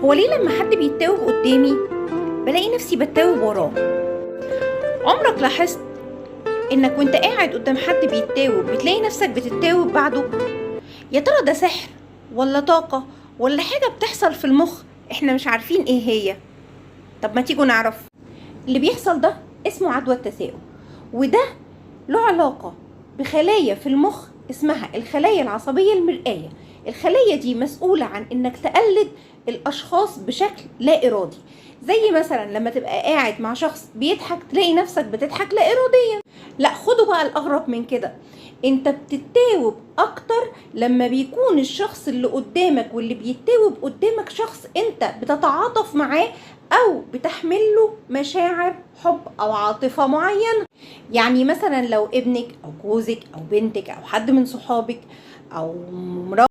هو ليه لما حد بيتاوب قدامي بلاقي نفسي بتاوب وراه؟ عمرك لاحظت انك وانت قاعد قدام حد بيتاوب بتلاقي نفسك بتتاوب بعده؟ يا ترى ده سحر ولا طاقة ولا حاجة بتحصل في المخ احنا مش عارفين ايه هي؟ طب ما تيجوا نعرف. اللي بيحصل ده اسمه عدوى التثاؤب، وده له علاقة بخلايا في المخ اسمها الخلايا العصبية المرئية. الخلايا دي مسؤولة عن انك تقلد الاشخاص بشكل لا ارادي، زي مثلا لما تبقى قاعد مع شخص بيضحك تلاقي نفسك بتضحك لا اراديا. لا، خدوا بقى الاغرب من كده، انت بتتاوب اكتر لما بيكون الشخص اللي قدامك واللي بيتاوب قدامك شخص انت بتتعاطف معاه او بتحمله مشاعر حب او عاطفة معينة. يعني مثلا لو ابنك او جوزك او بنتك او حد من صحابك او مراتك